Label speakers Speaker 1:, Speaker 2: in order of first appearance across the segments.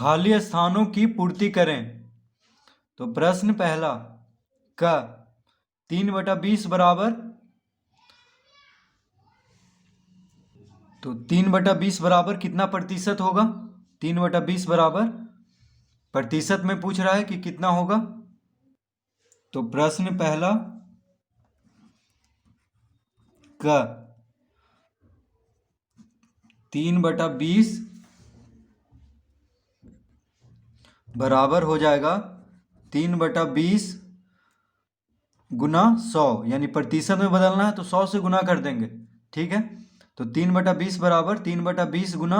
Speaker 1: खाली स्थानों की पूर्ति करें। तो प्रश्न पहला, क 3/20 बराबर, तो 3/20 बराबर कितना प्रतिशत होगा? 3/20 बराबर प्रतिशत में पूछ रहा है कि कितना होगा। तो प्रश्न पहला क 3/20 बराबर हो जाएगा 3/20 गुना 100, यानी प्रतिशत में बदलना है तो 100 से गुना कर देंगे। ठीक है, तो 3/20 बराबर 3/20 गुना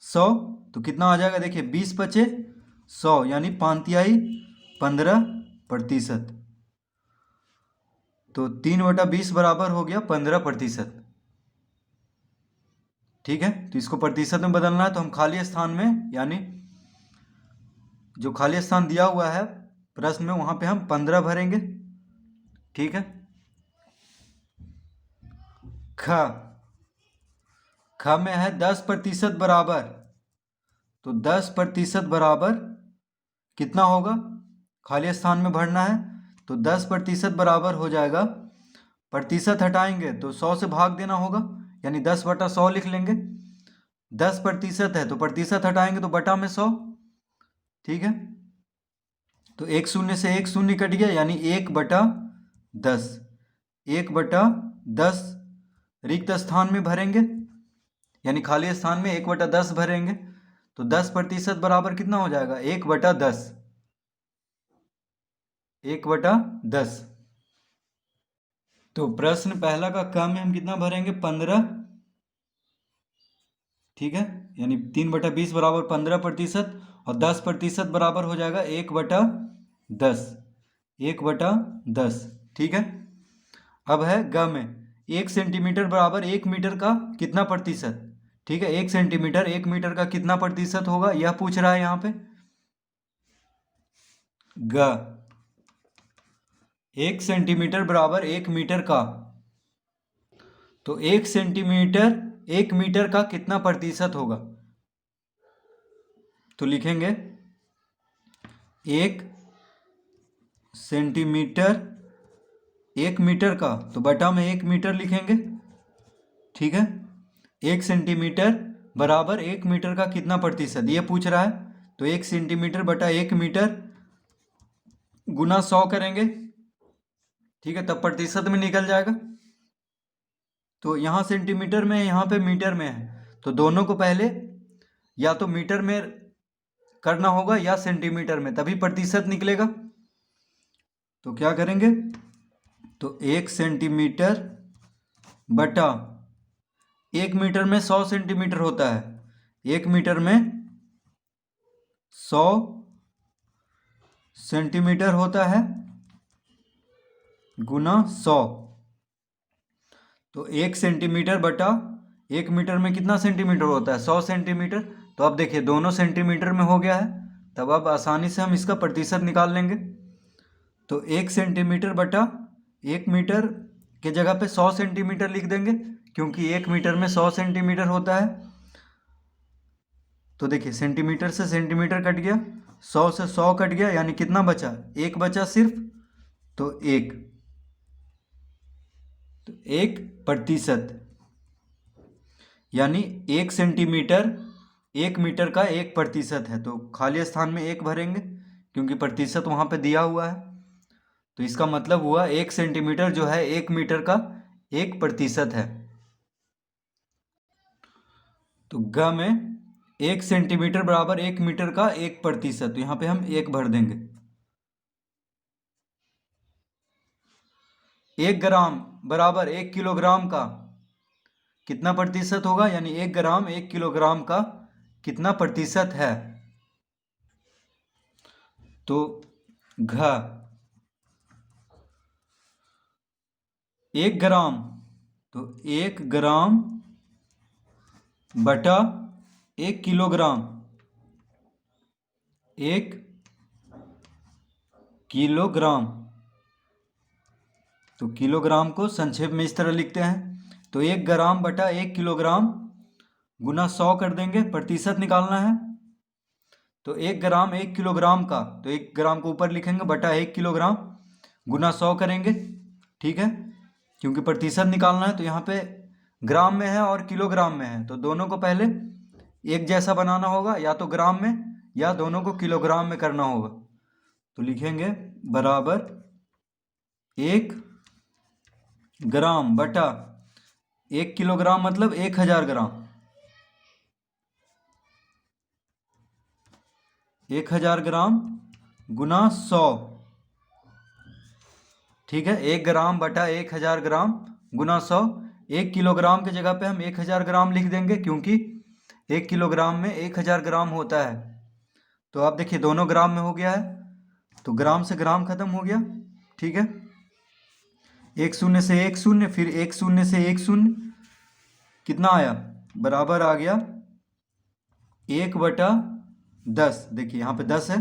Speaker 1: 100, तो कितना आ जाएगा? देखिए 20 पचे 100, यानी 15%। तो 3/20 बराबर हो गया 15%। ठीक है, तो इसको प्रतिशत में बदलना है तो हम खाली स्थान में, यानी जो खाली स्थान दिया हुआ है प्रश्न में, वहां पे हम 15 भरेंगे। ठीक है, ख में है 10% बराबर, तो 10% बराबर कितना होगा? खाली स्थान में भरना है तो 10% बराबर हो जाएगा, प्रतिशत हटाएंगे तो 100 से भाग देना होगा, यानी 10/100 लिख लेंगे। 10% है तो प्रतिशत हटाएंगे तो बटा में 100। ठीक है, तो एक शून्य से एक शून्य कट गया, यानी 1/10। 1/10 रिक्त स्थान में भरेंगे, यानी खाली स्थान में 1/10 भरेंगे, तो 10% बराबर कितना हो जाएगा? 1/10। 1/10। तो प्रश्न पहला का क में हम कितना भरेंगे? 15। ठीक है, यानी 3/20 बराबर 15%, और 10% बराबर हो जाएगा 1/10। 1/10। ठीक है, अब है ग में 1 सेंटीमीटर बराबर 1 मीटर का कितना प्रतिशत? ठीक है, 1 सेंटीमीटर 1 मीटर का कितना प्रतिशत होगा, यह पूछ रहा है यहाँ पे। ग 1 सेंटीमीटर बराबर 1 मीटर का, तो 1 सेंटीमीटर 1 मीटर का कितना प्रतिशत होगा? तो लिखेंगे 1 सेंटीमीटर 1 मीटर का, तो बटा में 1 मीटर लिखेंगे। ठीक है, 1 सेंटीमीटर बराबर 1 मीटर का कितना प्रतिशत, ये पूछ रहा है। तो 1 सेंटीमीटर बटा 1 मीटर गुना 100 करेंगे। ठीक है, तब प्रतिशत में निकल जाएगा। तो यहाँ सेंटीमीटर में है, यहाँ पे मीटर में है, तो दोनों को पहले या तो मीटर में करना होगा या सेंटीमीटर में, तभी प्रतिशत निकलेगा। तो क्या करेंगे? तो 1 सेंटीमीटर बटा 1 मीटर में 100 सेंटीमीटर होता है, 1 मीटर में 100 सेंटीमीटर होता है गुना 100, तो 1 सेंटीमीटर बटा 1 मीटर में कितना सेंटीमीटर होता है? 100 सेंटीमीटर। तो अब देखिए दोनों सेंटीमीटर में हो गया है, तब अब आसानी से हम इसका प्रतिशत निकाल लेंगे। तो 1 सेंटीमीटर बटा 1 मीटर के जगह पे 100 सेंटीमीटर लिख देंगे, क्योंकि 1 मीटर में 100 सेंटीमीटर होता है। तो देखिए सेंटीमीटर से सेंटीमीटर कट गया, 100 से 100 कट गया, यानी कितना बचा? 1 बचा सिर्फ, तो 1, तो 1%, यानी 1 सेंटीमीटर 1 मीटर का 1% है। तो खाली स्थान में 1 भरेंगे, क्योंकि प्रतिशत वहां पे दिया हुआ है। तो इसका मतलब हुआ 1 सेंटीमीटर जो है 1 मीटर का 1% है। तो ग में 1 सेंटीमीटर बराबर 1 मीटर का 1%, तो यहाँ पे हम 1 भर देंगे। 1 ग्राम बराबर 1 किलोग्राम का कितना प्रतिशत होगा, यानी 1 ग्राम 1 किलोग्राम का कितना प्रतिशत है? तो घ 1 ग्राम, तो 1 ग्राम बटा 1 किलोग्राम, 1 किलोग्राम, तो किलोग्राम को संक्षेप में इस तरह लिखते हैं। तो 1 ग्राम बटा 1 किलोग्राम गुना 100 कर देंगे, प्रतिशत निकालना है। तो 1 ग्राम 1 किलोग्राम का, तो 1 ग्राम को ऊपर लिखेंगे बटा 1 किलोग्राम गुना 100 करेंगे। ठीक है, क्योंकि प्रतिशत निकालना है तो यहाँ पे ग्राम में है और किलोग्राम में है, तो दोनों को पहले एक जैसा बनाना होगा, या तो ग्राम में या दोनों को किलोग्राम में करना होगा। तो लिखेंगे बराबर 1 ग्राम बटा 1 किलोग्राम मतलब 1000 ग्राम, 1000 ग्राम गुना 100। ठीक है, 1 ग्राम बटा 1000 ग्राम गुना 100। 1 किलोग्राम की जगह पे हम 1000 ग्राम लिख देंगे, क्योंकि 1 किलोग्राम में 1000 ग्राम होता है। तो आप देखिए दोनों ग्राम में हो गया है, तो ग्राम से ग्राम खत्म हो गया। ठीक है, एक शून्य से एक शून्य, फिर एक शून्य से एक शून्य, कितना आया, बराबर आ गया 1/10। देखिए यहाँ पे 10 है,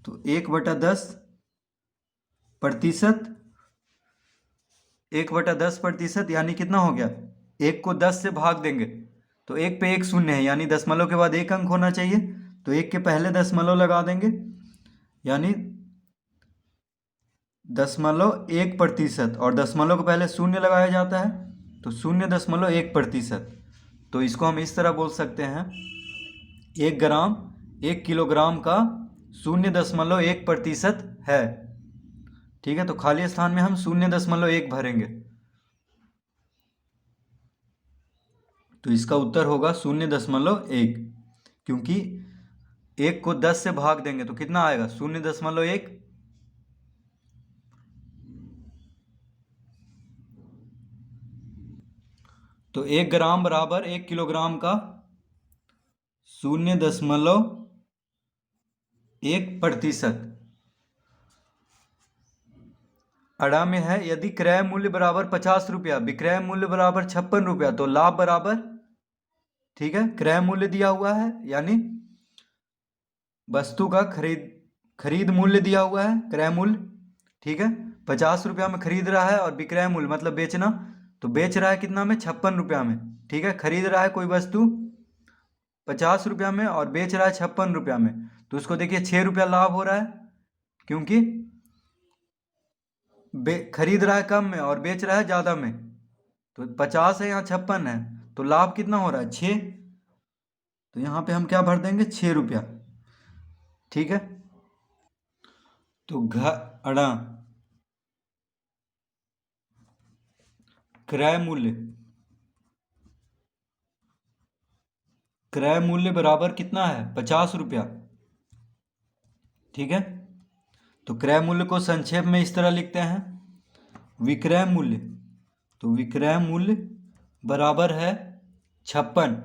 Speaker 1: तो 1/10%, 1/10% यानी कितना हो गया, 1 को 10 से भाग देंगे तो 1 पे 1 शून्य है, यानी दशमलव के बाद 1 अंक होना चाहिए, तो 1 के पहले दशमलव लगा देंगे, यानी 0.1%, और दशमलव के पहले शून्य लगाया जाता है, तो 0.1%। तो इसको हम इस तरह बोल सकते हैं, 1 ग्राम 1 किलोग्राम का 0.1% है। ठीक है, तो खाली स्थान में हम 0.1 भरेंगे, तो इसका उत्तर होगा 0.1, क्योंकि 1 को 10 से भाग देंगे तो कितना आएगा 0.1। तो 1 ग्राम बराबर 1 किलोग्राम का 0.1%। अड़ा में है, यदि क्रय मूल्य बराबर 50 रुपया, विक्रय मूल्य बराबर 56 रुपया, तो लाभ बराबर, ठीक है, क्रय मूल्य दिया हुआ है यानी वस्तु का खरीद मूल्य दिया हुआ है, क्रय मूल्य, ठीक है, 50 रुपया में खरीद रहा है, और विक्रय मूल्य मतलब बेचना, तो बेच रहा है कितना में, 56 रुपया में। ठीक है, खरीद रहा है कोई वस्तु 50 रुपया में और बेच रहा है 56 रुपया में, तो उसको देखिए 6 रुपया लाभ हो रहा है, क्योंकि खरीद रहा है कम में और बेच रहा है ज़्यादा में, तो 50 है यहाँ 56 है, तो लाभ कितना हो रहा है 6, तो यहाँ पे हम क्या भर देंगे 6 रुपया। ठीक है, तो अड़ा क्रय मूल्य बराबर कितना है 50 रुपया। ठीक है, तो क्रय मूल्य को संक्षेप में इस तरह लिखते हैं, विक्रय मूल्य, तो विक्रय मूल्य बराबर है 56,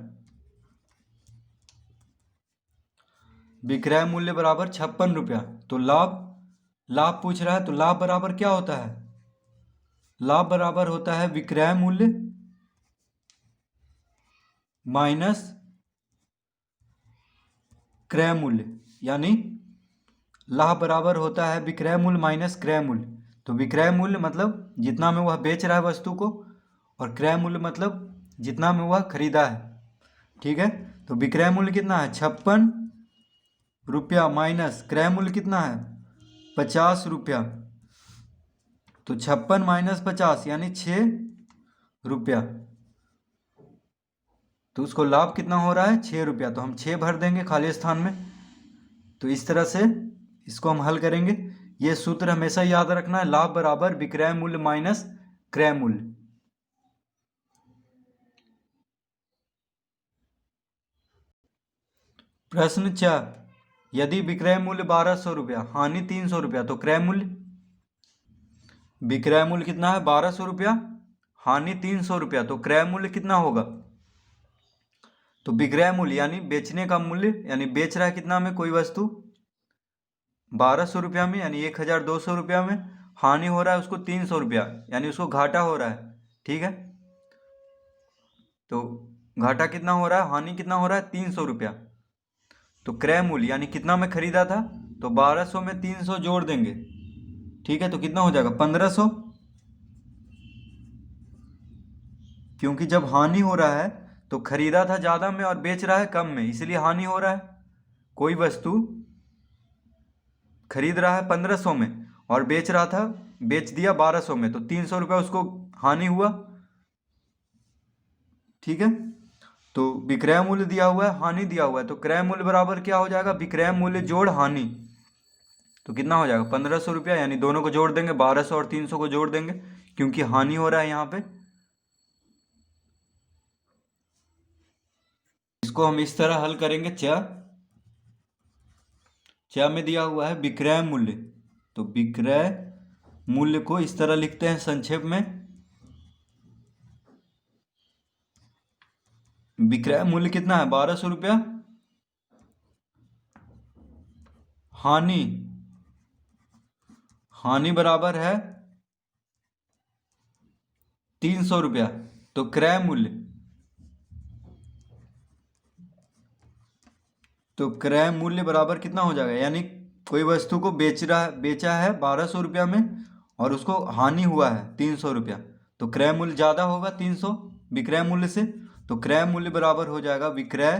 Speaker 1: विक्रय मूल्य बराबर 56 रुपया। तो लाभ पूछ रहा है, तो लाभ बराबर क्या होता है, लाभ बराबर होता है विक्रय मूल्य माइनस क्रय मूल्य, यानी लाभ बराबर होता है विक्रय मूल्य माइनस क्रय मूल्य। तो विक्रय मूल्य मतलब जितना में वह बेच रहा है वस्तु को, और क्रय मूल्य मतलब जितना में वह खरीदा है। ठीक है, तो विक्रय मूल्य कितना है 56 रुपया माइनस क्रय मूल्य कितना है 50 रुपया, तो 56 माइनस 50 यानी 6 रुपया, तो उसको लाभ कितना हो रहा है 6 रुपया, तो हम 6 भर देंगे खाली स्थान में। तो इस तरह से इसको हम हल करेंगे। ये सूत्र हमेशा याद रखना है, लाभ बराबर विक्रय मूल्य माइनस क्रय मूल्य। प्रश्न 4, यदि विक्रय मूल्य 1200 रुपया, हानि 300 रुपया, तो क्रय मूल्य, विक्रय मूल्य कितना है 1200 रुपया, हानि 300 रुपया, तो क्रय मूल्य कितना होगा, तो विक्रय मूल्य यानी बेचने का मूल्य, यानी बेच रहा है कितना में कोई वस्तु 1200 रुपया में, यानी 1200 रुपया में, हानि हो रहा है उसको 300 रुपया, यानी उसको घाटा हो रहा है। ठीक है, तो घाटा कितना हो रहा है, हानि कितना हो रहा है 300 रुपया, तो क्रय मूल्य यानी कितना में खरीदा था, तो 1200 में 300 जोड़ देंगे। ठीक है, तो कितना हो जाएगा 1500, क्योंकि जब हानि हो रहा है तो खरीदा था ज़्यादा में और बेच रहा है कम में, इसलिए हानि हो रहा है, कोई वस्तु खरीद रहा है 1500 में और बेच रहा था, बेच दिया 1200 में, तो 300 रुपया उसको हानि हुआ। ठीक है, तो विक्रय मूल्य दिया हुआ है, हानि दिया हुआ है, तो क्रय मूल्य बराबर क्या हो जाएगा, विक्रय मूल्य जोड़ हानि। तो कितना हो जाएगा 1500 रुपया, यानी दोनों को जोड़ देंगे, 1200 और 300 को जोड़ देंगे क्योंकि हानि हो रहा है यहाँ पे। इसको हम इस तरह हल करेंगे। च में दिया हुआ है विक्रय मूल्य, तो विक्रय मूल्य को इस तरह लिखते हैं संक्षेप में, विक्रय मूल्य कितना है 1200 रुपया, हानि हानि बराबर है 300 रुपया, तो क्रय मूल्य, तो क्रय मूल्य बराबर कितना हो जाएगा, यानी कोई वस्तु को बेचा है 1200 रुपया में और उसको हानि हुआ है 300 रुपया, तो क्रय मूल्य ज़्यादा होगा 300 विक्रय मूल्य से, तो क्रय मूल्य बराबर हो जाएगा विक्रय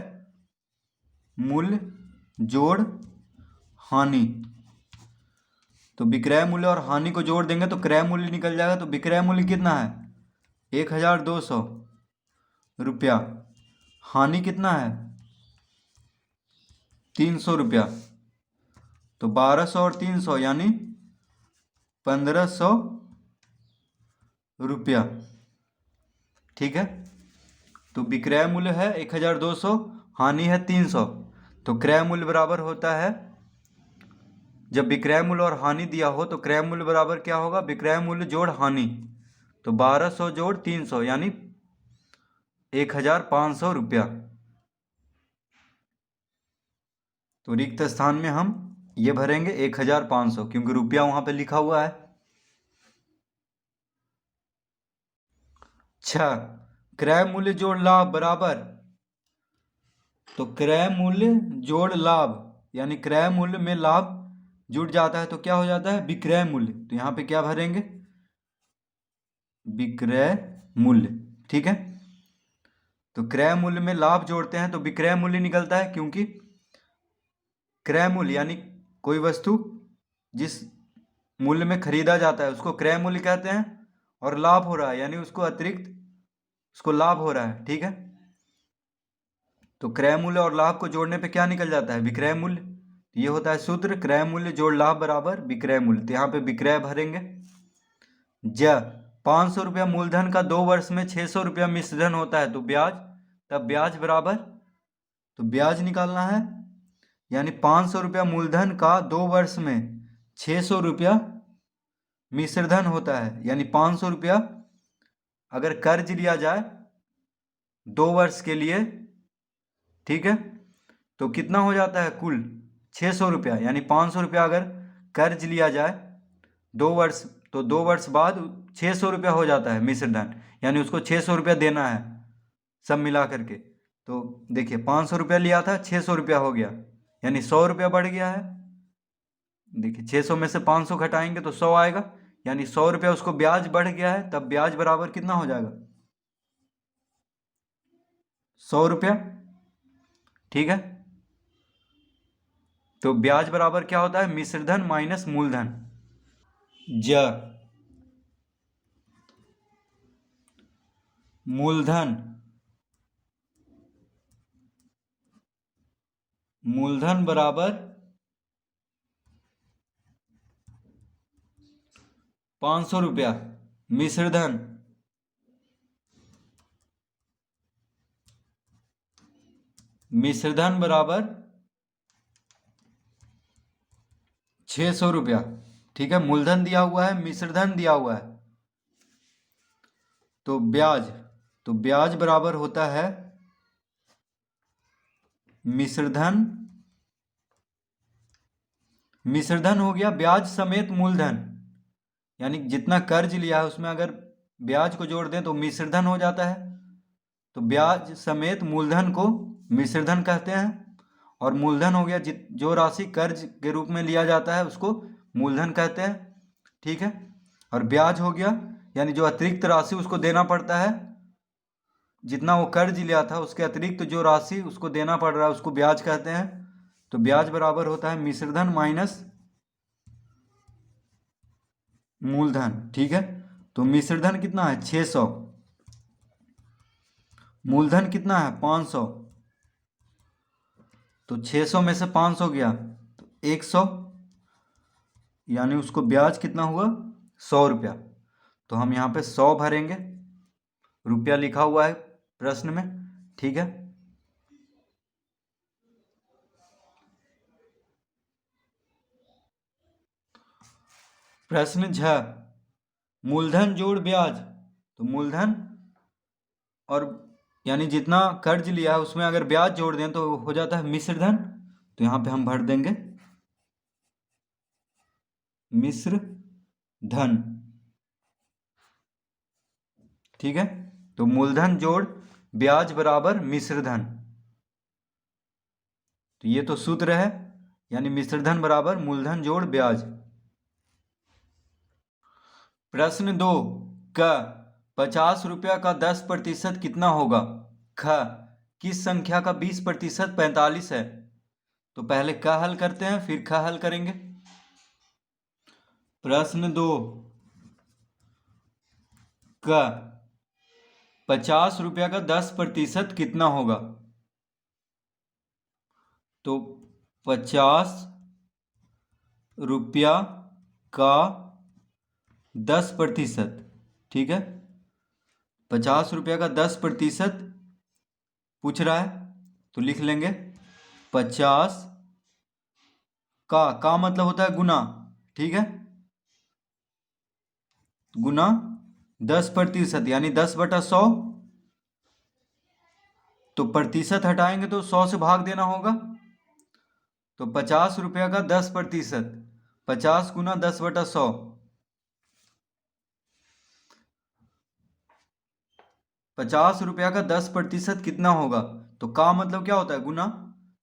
Speaker 1: मूल्य जोड़ हानि। तो विक्रय मूल्य और हानि को जोड़ देंगे तो क्रय मूल्य निकल जाएगा। तो विक्रय मूल्य कितना है 1200 रुपया, हानि कितना है 300 रुपया, तो 1200 और 300 यानी 1500 रुपया। ठीक है, तो विक्रय मूल्य है 1200, हानि है 300, तो क्रय मूल्य बराबर होता है, जब विक्रय मूल्य और हानि दिया हो तो क्रय मूल्य बराबर क्या होगा, विक्रय मूल्य जोड़ हानि, तो 1200 जोड़ 300 यानी 1500 रुपया। तो रिक्त स्थान में हम ये भरेंगे 1500 क्योंकि रुपया वहां पे लिखा हुआ है। 6 क्रय मूल्य जोड़ लाभ बराबर, तो क्रय मूल्य जोड़ लाभ यानी क्रय मूल्य में लाभ जुड़ जाता है तो क्या हो जाता है विक्रय मूल्य, तो यहाँ पे क्या भरेंगे विक्रय मूल्य। ठीक है, तो क्रय मूल्य में लाभ जोड़ते हैं तो विक्रय मूल्य निकलता है, क्योंकि क्रय मूल्य यानी कोई वस्तु जिस मूल्य में खरीदा जाता है उसको क्रय मूल्य कहते हैं, और लाभ हो रहा है यानी उसको अतिरिक्त उसको लाभ हो रहा है। ठीक है, तो क्रय मूल्य और लाभ को जोड़ने पे क्या निकल जाता है विक्रय मूल्य, तो ये होता है सूत्र क्रय मूल्य जोड़ लाभ बराबर विक्रय मूल्य। तो यहाँ पे विक्रय भरेंगे। 500 रुपया मूलधन का 2 वर्ष में 600 रुपया मिश्रधन होता है तो ब्याज, तब ब्याज बराबर, तो ब्याज निकालना है, यानी 500 रुपया मूलधन का 2 वर्ष में 600 रुपया मिश्रधन होता है, यानी 500 रुपया अगर कर्ज लिया जाए 2 वर्ष के लिए, ठीक है, तो कितना हो जाता है कुल 600 रुपया, यानी 500 रुपया अगर कर्ज लिया जाए 2 वर्ष, तो 2 वर्ष बाद 600 रुपया हो जाता है मिश्रधन, यानी उसको 600 रुपया देना है सब मिला करके। तो देखिए 500 रुपया लिया था 600 रुपया हो गया, यानी 100 रुपया बढ़ गया है। देखिए 600 में से 500 घटाएंगे तो 100 आएगा, यानी 100 रुपया उसको ब्याज बढ़ गया है, तब ब्याज बराबर कितना हो जाएगा 100 रुपया। ठीक है, तो ब्याज बराबर क्या होता है मिश्रधन माइनस मूलधन। ज मूलधन, मूलधन बराबर 500 रुपया, मिश्रधन मिश्रधन बराबर 600 रुपया। ठीक है, मूलधन दिया हुआ है मिश्रधन दिया हुआ है, तो ब्याज बराबर होता है मिश्रधन, मिश्रधन हो गया ब्याज समेत मूलधन, यानी जितना कर्ज लिया है उसमें अगर ब्याज को जोड़ दें तो मिश्रधन हो जाता है, तो ब्याज समेत मूलधन को मिश्रधन कहते हैं, और मूलधन हो गया जो राशि कर्ज के रूप में लिया जाता है उसको मूलधन कहते हैं। ठीक है, और ब्याज हो गया यानी जो अतिरिक्त राशि उसको देना पड़ता है, जितना वो कर्ज लिया था उसके अतिरिक्त जो राशि उसको देना पड़ रहा है उसको ब्याज कहते हैं। तो ब्याज बराबर होता है मिश्रधन माइनस मूलधन। ठीक है, तो मिश्रधन कितना है 600, मूलधन कितना है 500, तो 600 में से 500 गया तो 100, यानी उसको ब्याज कितना हुआ 100 रुपया। तो हम यहाँ पे 100 भरेंगे, रुपया लिखा हुआ है प्रश्न में। ठीक है, प्रश्न 6, मूलधन जोड़ ब्याज। तो मूलधन और यानी जितना कर्ज लिया है उसमें अगर ब्याज जोड़ दें तो हो जाता है मिश्रधन। तो यहाँ पे हम भर देंगे मिश्र धन। ठीक है, तो मूलधन जोड़ ब्याज बराबर मिश्रधन। तो ये तो सूत्र है, यानी मिश्रधन बराबर मूलधन जोड़ ब्याज। प्रश्न 2 क 50 रुपया का 10% कितना होगा। ख किस संख्या का 20% 45 है। तो पहले क हल करते हैं फिर ख हल करेंगे। प्रश्न 2 क 50 रुपया का 10% कितना होगा। तो 50 रुपया का 10%, ठीक है, 50 रुपया का 10% पूछ रहा है तो लिख लेंगे 50 का मतलब होता है गुना। ठीक है, गुना 10%, यानी 10/100। तो प्रतिशत हटाएंगे तो 100 से भाग देना होगा। तो 50 रुपया का 10%, 50 गुना 10/100, 50 रुपया का 10% कितना होगा। तो का मतलब क्या होता है गुना,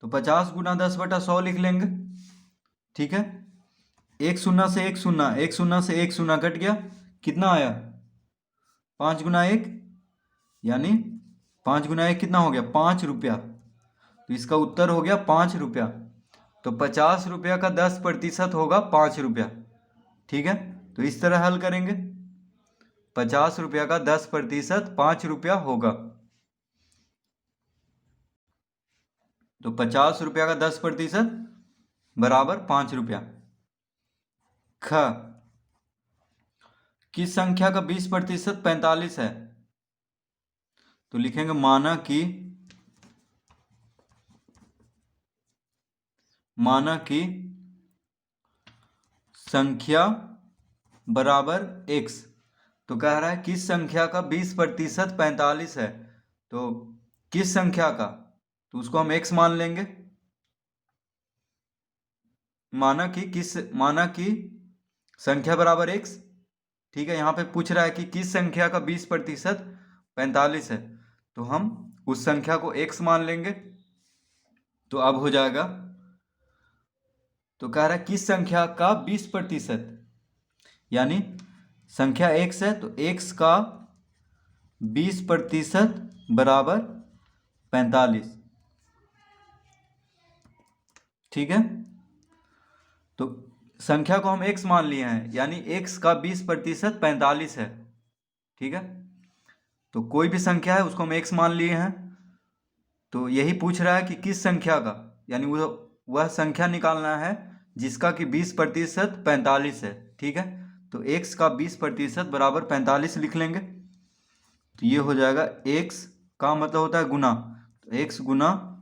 Speaker 1: तो 50 गुना 10/100 लिख लेंगे। ठीक है, एक शून्य से एक शून्य, एक शून्य से एक शून्य कट गया, कितना आया 5 गुना 1, यानी 5 गुना 1 कितना हो गया 5 रुपया। तो इसका उत्तर हो गया 5 रुपया। तो 50 रुपया का 10% होगा 5 रुपया। ठीक है, तो इस तरह हल करेंगे, 50 रुपया का 10% 5 रुपया होगा। तो 50 रुपया का 10% बराबर 5 रुपया। ख किस संख्या का 20% 45 है। तो लिखेंगे माना कि संख्या बराबर x। तो कह रहा है किस संख्या का 20% 45 है। तो किस संख्या का, तो उसको हम x मान लेंगे। माना कि संख्या बराबर x। ठीक है, यहाँ पे पूछ रहा है कि किस संख्या का 20% 45 है, तो हम उस संख्या को x मान लेंगे। तो अब हो जाएगा, तो कह रहा है किस संख्या का 20%, यानी संख्या x है तो x का 20% बराबर 45। ठीक है, तो संख्या को हम x मान लिए हैं, यानी x का 20% 45 है। ठीक है, तो कोई भी संख्या है उसको हम x मान लिए हैं। तो यही पूछ रहा है कि किस संख्या का, यानी वह संख्या निकालना है जिसका कि 20% 45 है। ठीक है, तो x का 20% बराबर 45 लिख लेंगे। तो ये हो जाएगा x का मतलब होता है गुना, तो x गुना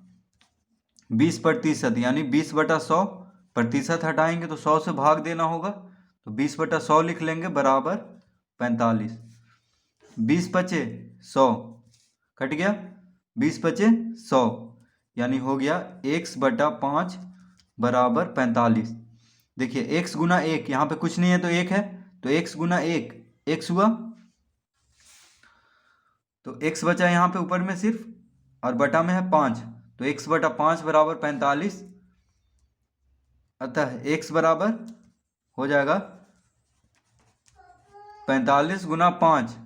Speaker 1: 20%, यानी 20/100, प्रतिशत हटाएंगे तो 100 से भाग देना होगा। तो 20/100 लिख लेंगे बराबर 45। 20 पचे 100 कट गया, 20 पचे 100, यानी हो गया x/5 बराबर 45। देखिए x गुना 1, यहाँ पे कुछ नहीं है तो 1 है, तो x गुना 1 x हुआ, तो x बचा यहाँ पे ऊपर में सिर्फ, और बटा में है 5, तो x/5 बराबर 45। अतः x बराबर हो जाएगा 45 गुना 5।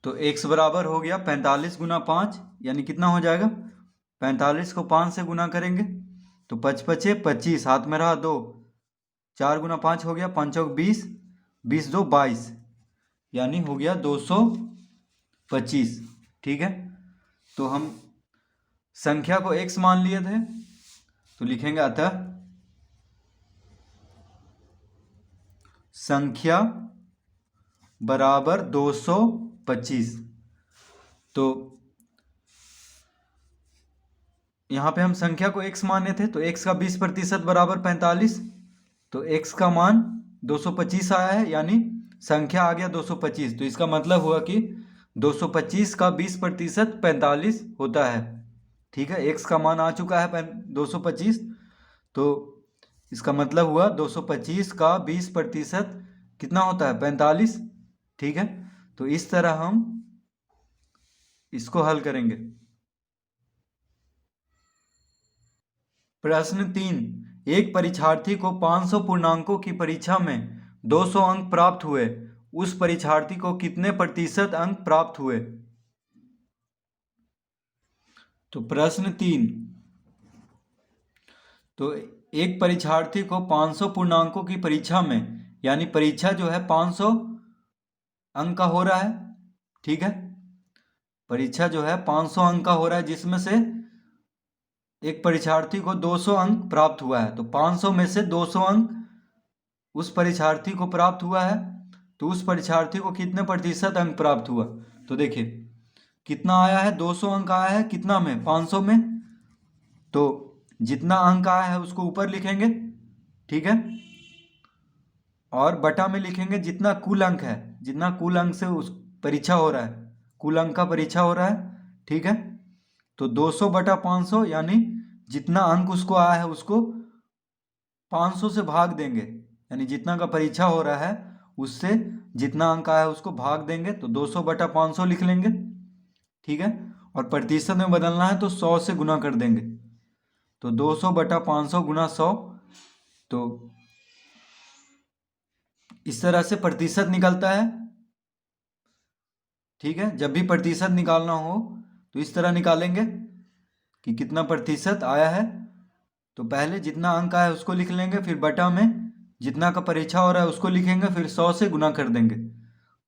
Speaker 1: तो x बराबर हो गया 45 गुना 5, यानी कितना हो जाएगा 45 को 5 से गुना करेंगे तो 5 पचे 25, हाथ में रहा 2, 4 गुना 5 हो गया, 5 चौक 20, 20 दो 22, यानी हो गया 225। ठीक है, तो हम संख्या को x मान लिए थे, तो लिखेंगे अतः संख्या बराबर 225। तो यहाँ पे हम संख्या को x माने थे, तो x का 20% बराबर 45, तो x का मान 225 आया है, यानी संख्या आ गया 225। तो इसका मतलब हुआ कि 225 का 20% 45 होता है। ठीक है, x का मान आ चुका है 225, तो इसका मतलब हुआ 225 का 20% कितना होता है 45। ठीक है, तो इस तरह हम इसको हल करेंगे। प्रश्न 3, एक परीक्षार्थी को 500 पूर्णांकों की परीक्षा में 200 अंक प्राप्त हुए, उस परीक्षार्थी को कितने प्रतिशत अंक प्राप्त हुए? तो प्रश्न 3, तो एक परीक्षार्थी को 500 पूर्णांकों की परीक्षा में, यानी परीक्षा जो है 500 अंक का हो रहा है। ठीक है, परीक्षा जो है 500 अंक का हो रहा है, जिसमें से एक परीक्षार्थी को 200 अंक प्राप्त हुआ है। तो 500 में से 200 अंक उस परीक्षार्थी को प्राप्त हुआ है, तो उस परीक्षार्थी को कितने प्रतिशत अंक प्राप्त हुआ? तो देखिए कितना आया है, 200 अंक आया है, कितना में 500 में, तो जितना अंक आया है उसको ऊपर लिखेंगे। ठीक है, और बटा में लिखेंगे जितना कुल अंक है, जितना कुल अंक से उस परीक्षा हो रहा है, कुल अंक का परीक्षा हो रहा है। ठीक है, तो 200 बटा 500, यानी जितना अंक उसको आया है उसको 500 से भाग देंगे, यानी जितना का परीक्षा हो रहा है उससे जितना अंक आया है उसको भाग देंगे, तो 200 बटा 500 लिख लेंगे। ठीक है, और प्रतिशत में बदलना है तो 100 से गुना कर देंगे, तो 200 बटा 500 गुना 100, तो इस तरह से प्रतिशत निकलता है। ठीक है, जब भी प्रतिशत निकालना हो तो इस तरह निकालेंगे कि कितना प्रतिशत आया है, तो पहले जितना अंक आया है उसको लिख लेंगे, फिर बटा में जितना का परीक्षा हो रहा है उसको लिखेंगे, फिर 100 से गुना कर देंगे।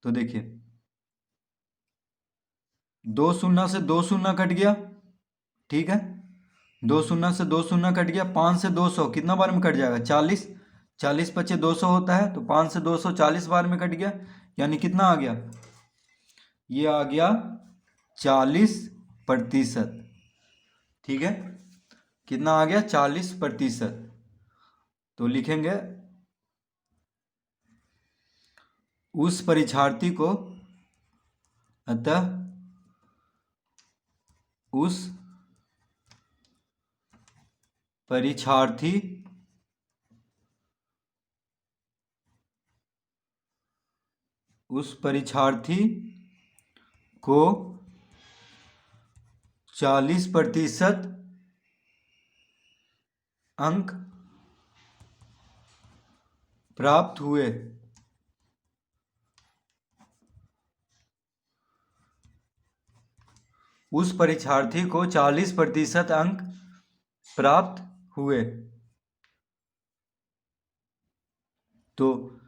Speaker 1: तो देखिए 2 शून्य से 2 शून्य कट गया। ठीक है, 2 शून्य से 2 शून्य कट गया, 5 से 200 कितना बार में कट जाएगा 40, 40 पचे 200 होता है, तो 5 से 200 40 बार में कट गया, यानी कितना आ गया, ये आ गया 40%। ठीक है, कितना आ गया 40%। तो लिखेंगे उस परीक्षार्थी को, अतः उस परीक्षार्थी को 40% अंक प्राप्त हुए। उस परीक्षार्थी को 40% अंक प्राप्त हुए। तो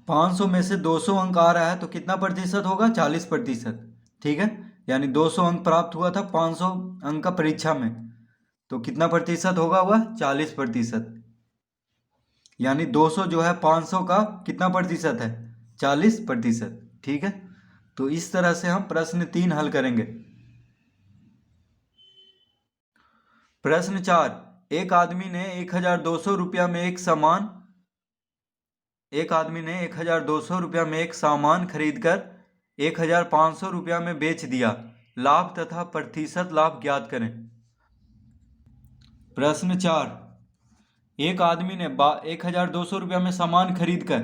Speaker 1: 500 में से 200 अंक आ रहा है, तो कितना प्रतिशत होगा 40%। ठीक है, यानी 200 अंक प्राप्त हुआ था 500 अंक का परीक्षा में, तो कितना प्रतिशत होगा वह 40%, यानी 200 जो है 500 का कितना प्रतिशत है 40%। ठीक है, तो इस तरह से हम प्रश्न 3 हल करेंगे। प्रश्न 4, एक आदमी ने 1200 रुपया में एक सामान 1200 रुपया में एक सामान खरीदकर 1500 रुपया में बेच दिया, लाभ तथा प्रतिशत लाभ ज्ञात करें। प्रश्न 4, एक आदमी ने 1200 रुपया में सामान खरीद कर,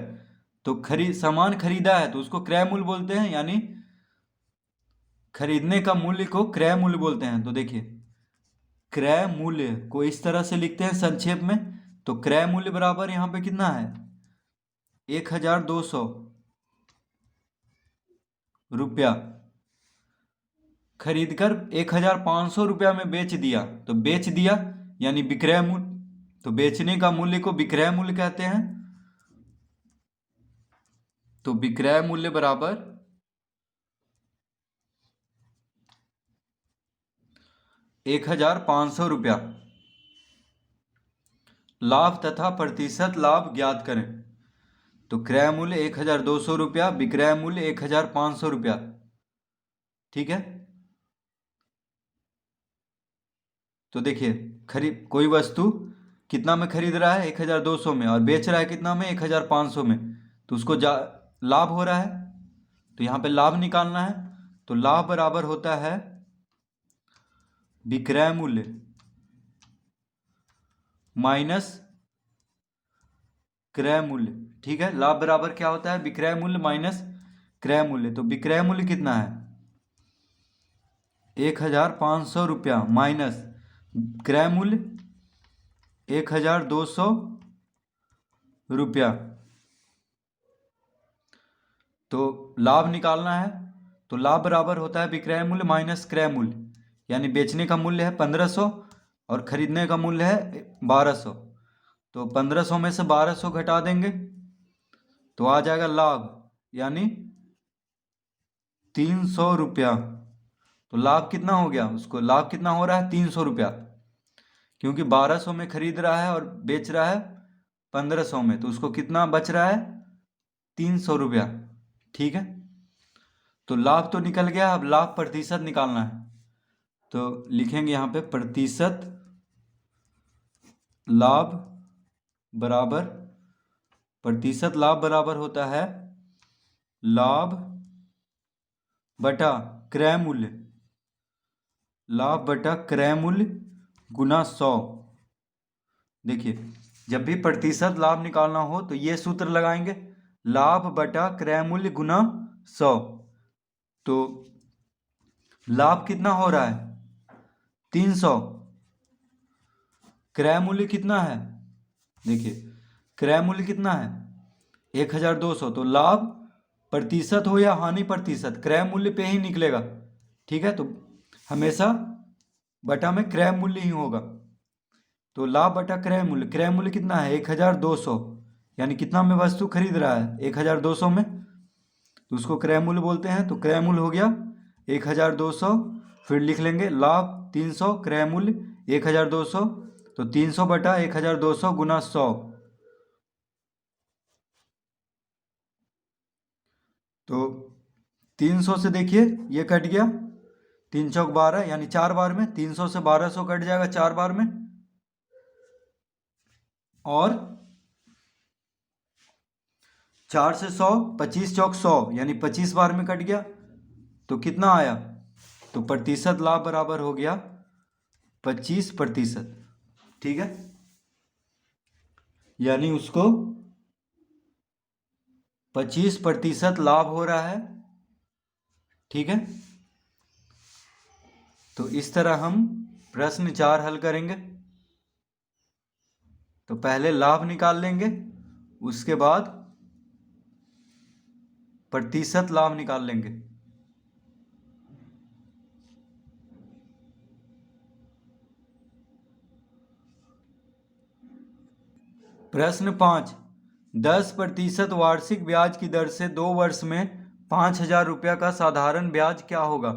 Speaker 1: तो सामान खरीदा है तो उसको क्रय मूल्य बोलते हैं, यानी खरीदने का मूल्य को क्रय मूल्य बोलते हैं। तो देखिए क्रय मूल्य को इस तरह से लिखते हैं संक्षेप में, तो क्रय मूल्य बराबर यहाँ पे कितना है 1200 रुपया खरीदकर 1,500 रुपया में बेच दिया, तो बेच दिया यानी विक्रय मूल्य, तो बेचने का मूल्य को विक्रय मूल्य कहते हैं। तो विक्रय मूल्य बराबर 1,500 रुपया। लाभ तथा प्रतिशत लाभ ज्ञात करें। तो क्रय मूल्य 1,200 रुपया, विक्रय मूल्य 1,500 रुपया। ठीक है, तो देखिए खरीद कोई वस्तु कितना में खरीद रहा है, 1,200 में, और बेच रहा है कितना में, 1,500 में, तो उसको लाभ हो रहा है। तो यहाँ पे लाभ निकालना है। तो लाभ बराबर होता है विक्रय मूल्य माइनस क्रय मूल्य। ठीक है, लाभ बराबर क्या होता है, विक्रय मूल्य माइनस क्रय मूल्य। तो विक्रय मूल्य कितना है, 1,500 रुपया, माइनस क्रय मूल्य 1,200 रुपया। तो लाभ निकालना है। तो लाभ बराबर होता है विक्रय मूल्य माइनस क्रय मूल्य, यानी बेचने का मूल्य है 1,500 और खरीदने का मूल्य है 1,200। तो 1,500 में से 1,200 घटा देंगे तो आ जाएगा लाभ, यानी 300 रुपया। तो लाभ कितना हो गया, उसको लाभ कितना हो रहा है, 300 रुपया, क्योंकि 1,200 में खरीद रहा है और बेच रहा है 1,500 में, तो उसको कितना बच रहा है, 300 रुपया। ठीक है, तो लाभ तो निकल गया, अब लाभ प्रतिशत निकालना है। तो लिखेंगे यहाँ पे प्रतिशत लाभ बराबर, प्रतिशत लाभ बराबर होता है लाभ बटा क्रय मूल्य, लाभ बटा क्रय मूल्य गुना 100। देखिए जब भी प्रतिशत लाभ निकालना हो तो ये सूत्र लगाएंगे, लाभ बटा क्रय मूल्य गुना 100। तो लाभ कितना हो रहा है, 300, क्रय मूल्य कितना है, देखिए क्रय मूल्य कितना है 1,200। तो लाभ प्रतिशत हो या हानि प्रतिशत, क्रय मूल्य पे ही निकलेगा। ठीक है, तो हमेशा बटा में क्रय मूल्य ही होगा। तो लाभ बटा क्रय मूल्य, क्रय मूल्य कितना है 1,200, यानी कितना में वस्तु खरीद रहा है 1,200 में, तो उसको क्रय मूल्य बोलते हैं। तो क्रय मूल्य हो गया 1,200, फिर लिख लेंगे लाभ 300, क्रय मूल्य 1,200, तो 300 बटा 1,200 गुना 100। तो 300 से देखिए ये कट गया, 3 चौक 12, यानी 4 बार में 300 से 1,200 कट जाएगा 4 बार में, और 4 से 100, 25 चौक 100, यानी 25 बार में कट गया। तो कितना आया, तो प्रतिशत लाभ बराबर हो गया 25%। ठीक है, यानी उसको 25% लाभ हो रहा है। ठीक है, तो इस तरह हम प्रश्न 4 हल करेंगे। तो पहले लाभ निकाल लेंगे, उसके बाद प्रतिशत लाभ निकाल लेंगे। प्रश्न 5, 10% वार्षिक ब्याज की दर से 2 वर्ष में 5,000 रुपया का साधारण ब्याज क्या होगा।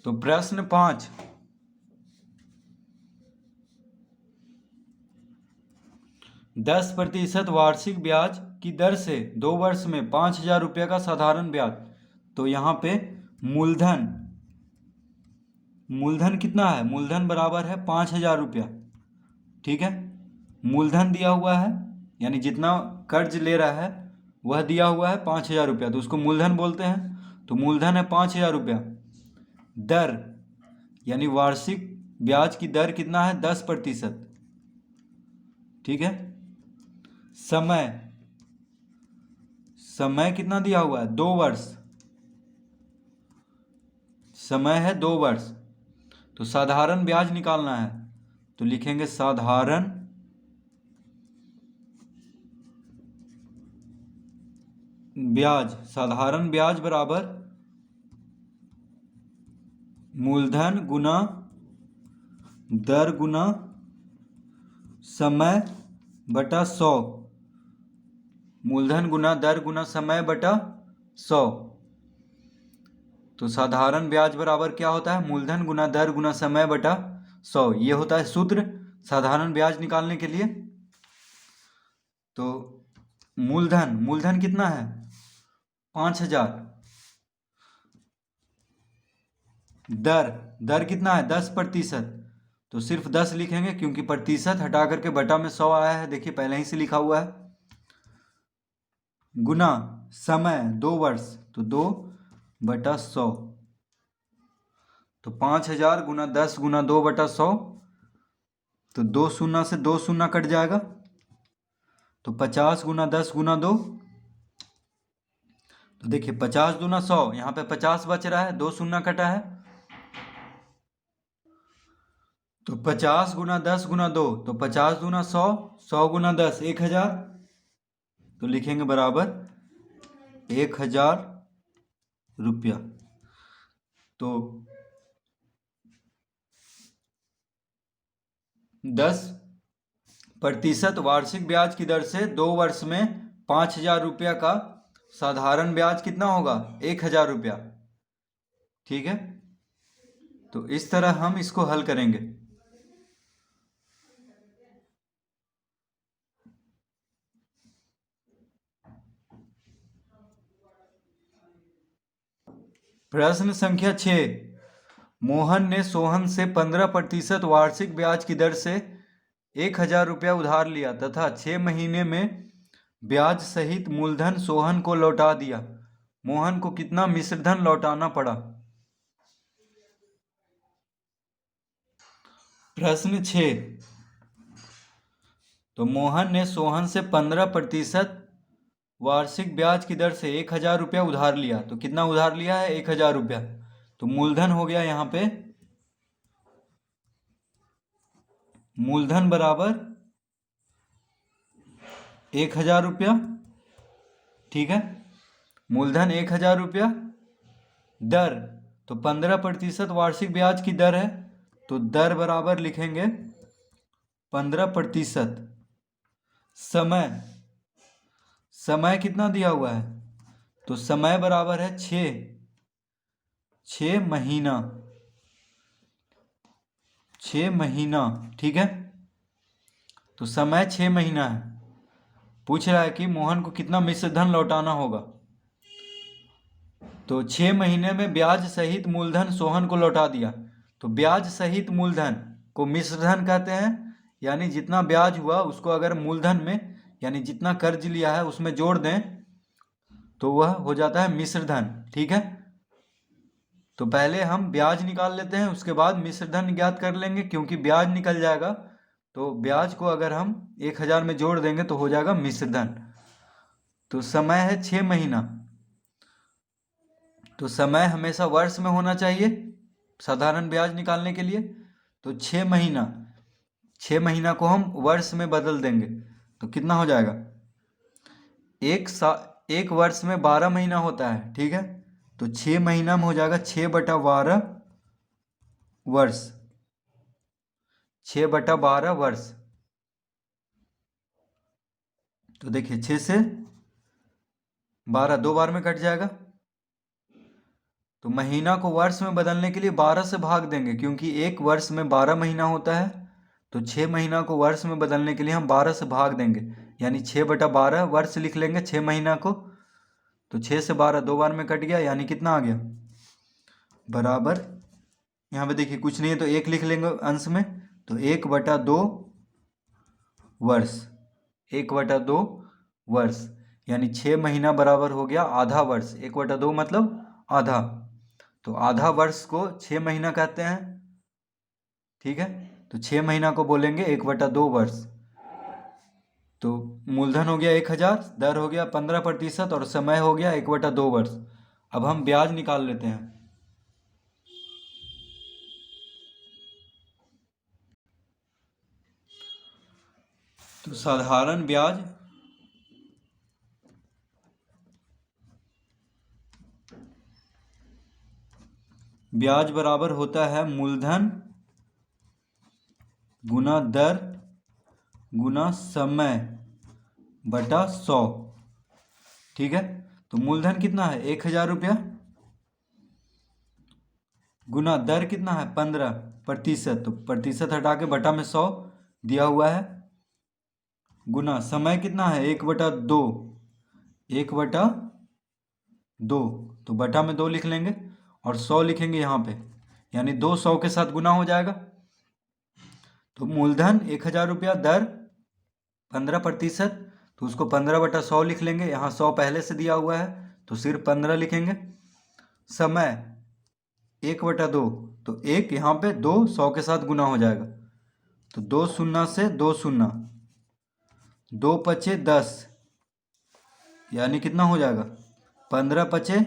Speaker 1: तो प्रश्न 5, 10% वार्षिक ब्याज की दर से 2 वर्ष में 5,000 रुपया का साधारण ब्याज। तो यहाँ पे मूलधन, मूलधन कितना है, मूलधन बराबर है 5,000 रुपया। ठीक है, मूलधन दिया हुआ है, यानी जितना कर्ज ले रहा है वह दिया हुआ है 5,000 रुपया, तो उसको मूलधन बोलते हैं। तो मूलधन है 5,000 रुपया। दर यानी वार्षिक ब्याज की दर कितना है, 10%। ठीक है, समय, समय कितना दिया हुआ है, 2 वर्ष, समय है 2 वर्ष। तो साधारण ब्याज निकालना है, तो लिखेंगे साधारण ब्याज, साधारण ब्याज बराबर मूलधन गुना दर गुना समय बटा 100। मूलधन गुना दर गुना समय बटा 100। तो साधारण ब्याज बराबर क्या होता है? मूलधन गुना दर गुना समय बटा 100। ये होता है सूत्र साधारण ब्याज निकालने के लिए। तो मूलधन, मूलधन कितना है? 5000। दर, दर कितना है? 10%। तो सिर्फ 10 लिखेंगे क्योंकि प्रतिशत हटा करके बटा में 100 आया है, देखिए पहले ही से लिखा हुआ है। गुना समय 2 वर्ष, तो 2/100। तो 5000 गुना 10 गुना 2/100, तो 2 शून्य से 2 शून्य कट जाएगा। तो 50 गुना 10 गुना 2, तो देखिए 50 दूना 100, यहाँ पे 50 बच रहा है, 2 शून्य कटा है। तो 50 गुना 10 गुना 2, तो 50 दूना 100, 100 गुना 10 1000। तो लिखेंगे बराबर 1000 रुपया। तो 10% वार्षिक ब्याज की दर से 2 वर्ष में 5000 रुपया का साधारण ब्याज कितना होगा? 1000 रुपया। ठीक है, तो इस तरह हम इसको हल करेंगे। प्रश्न संख्या 6। मोहन ने सोहन से 15% वार्षिक ब्याज की दर से 1000 रुपया उधार लिया तथा 6 महीने में ब्याज सहित मूलधन सोहन को लौटा दिया। मोहन को कितना मिश्रधन लौटाना पड़ा? प्रश्न 6। तो मोहन ने सोहन से 15% वार्षिक ब्याज की दर से 1000 रुपया उधार लिया। तो कितना उधार लिया है? 1000 रुपया। तो मूलधन हो गया यहाँ पे, मूलधन बराबर 1000 रुपया। ठीक है, मूलधन 1000 रुपया। दर, तो 15% वार्षिक ब्याज की दर है, तो दर बराबर लिखेंगे 15%। समय, समय कितना दिया हुआ है? तो समय बराबर है 6 महीना, 6 महीना। ठीक है, तो समय 6 महीना है। पूछ रहा है कि मोहन को कितना मिश्रधन लौटाना होगा। तो 6 महीने में ब्याज सहित मूलधन सोहन को लौटा दिया। तो ब्याज सहित मूलधन को मिश्रधन कहते हैं, यानी जितना ब्याज हुआ उसको अगर मूलधन में, यानी जितना कर्ज लिया है उसमें जोड़ दें तो वह हो जाता है मिश्रधन। ठीक है, तो पहले हम ब्याज निकाल लेते हैं, उसके बाद मिश्रधन ज्ञात कर लेंगे, क्योंकि ब्याज निकल जाएगा तो ब्याज को अगर हम 1000 में जोड़ देंगे तो हो जाएगा मिश्रधन। तो समय है 6 महीना, तो समय हमेशा वर्ष में होना चाहिए साधारण ब्याज निकालने के लिए। तो 6 महीना, 6 महीना को हम वर्ष में बदल देंगे तो कितना हो जाएगा? एक वर्ष में 12 महीना होता है। ठीक है, तो 6 महीना में हो जाएगा 6/12 वर्ष, 6/12 वर्ष। तो देखिए 6 से 12 2 बार में कट जाएगा। तो महीना को वर्ष में बदलने के लिए 12 से भाग देंगे, क्योंकि एक वर्ष में 12 महीना होता है। तो 6 महीना को वर्ष में बदलने के लिए हम 12 से भाग देंगे, यानी 6/12 वर्ष लिख लेंगे 6 महीना को। तो 6 से 12 2 बार में कट गया, यानी कितना आ गया? बराबर, यहाँ पे देखिए कुछ नहीं है तो 1 लिख लेंगे अंश में। तो 1/2 वर्ष, 1/2 वर्ष, यानी 6 महीना बराबर हो गया आधा वर्ष। 1/2 मतलब आधा, तो आधा वर्ष को 6 महीना कहते हैं। ठीक है, तो 6 महीना को बोलेंगे 1/2 वर्ष। तो मूलधन हो गया 1000, दर हो गया 15% और समय हो गया 1/2 वर्ष। अब हम ब्याज निकाल लेते हैं। तो साधारण ब्याज ब्याज बराबर होता है मूलधन गुना दर गुना समय बटा 100। ठीक है, तो मूलधन कितना है 1,000 रुपया, गुना दर कितना है 15%, तो प्रतिशत हटा के बटा में 100 दिया हुआ है, गुना समय कितना है 1/2, 1/2, तो बटा में 2 लिख लेंगे और 100 लिखेंगे यहाँ पे, यानी 2 100 के साथ गुना हो जाएगा। तो मूलधन 1,000 रुपया, दर 15%, तो उसको 15/100 लिख लेंगे, यहाँ 100 पहले से दिया हुआ है तो सिर्फ 15 लिखेंगे। समय 1/2, तो 1 यहाँ पे 2 100 के साथ गुना हो जाएगा, तो 2 शून्य से 2 शून्य, 2 पचे 10, यानी कितना हो जाएगा 15 पचे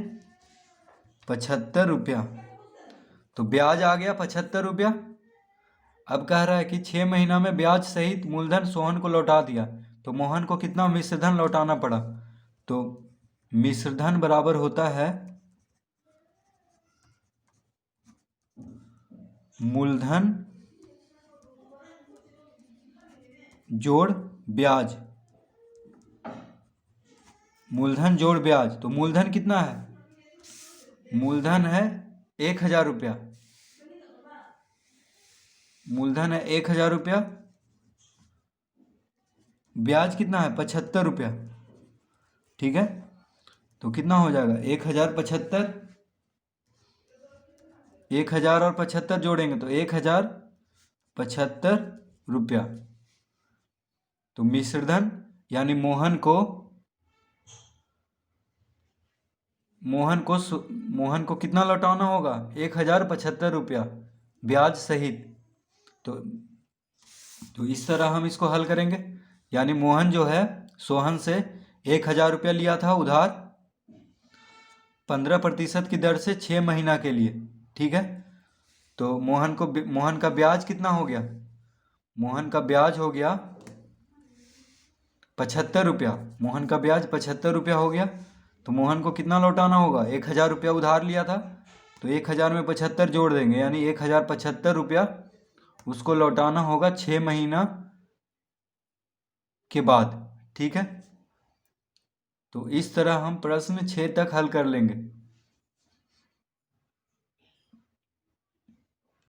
Speaker 1: 75 रुपया। तो ब्याज आ गया 75 रुपया। अब कह रहा है कि 6 महीना में ब्याज सहित मूलधन सोहन को लौटा दिया, तो मोहन को कितना मिश्रधन लौटाना पड़ा। तो मिश्रधन बराबर होता है मूलधन जोड़ ब्याज, मूलधन जोड़ ब्याज। तो मूलधन कितना है, मूलधन है 1,000 रुपया, मूलधन है 1,000 रुपया, ब्याज कितना है 75 रुपया। ठीक है, तो कितना हो जाएगा 1,075, 1,000 और 75 जोड़ेंगे तो 1,075 रुपया। तो मिश्रधन यानी मोहन को कितना लौटाना होगा 1,075 रुपया ब्याज सहित। तो इस तरह हम इसको हल करेंगे, यानी मोहन जो है सोहन से 1,000 रुपया लिया था उधार 15% की दर से 6 महीना के लिए। ठीक है, तो मोहन का ब्याज कितना हो गया, मोहन का ब्याज हो गया 75 रुपया, मोहन का ब्याज 75 रुपया हो गया। तो मोहन को कितना लौटाना होगा 1,000 रुपया उधार लिया था, तो 1,000 में 75 जोड़ देंगे, यानी 1,075 रुपया उसको लौटाना होगा 6 महीना के बाद। ठीक है, तो इस तरह हम प्रश्न 6 तक हल कर लेंगे।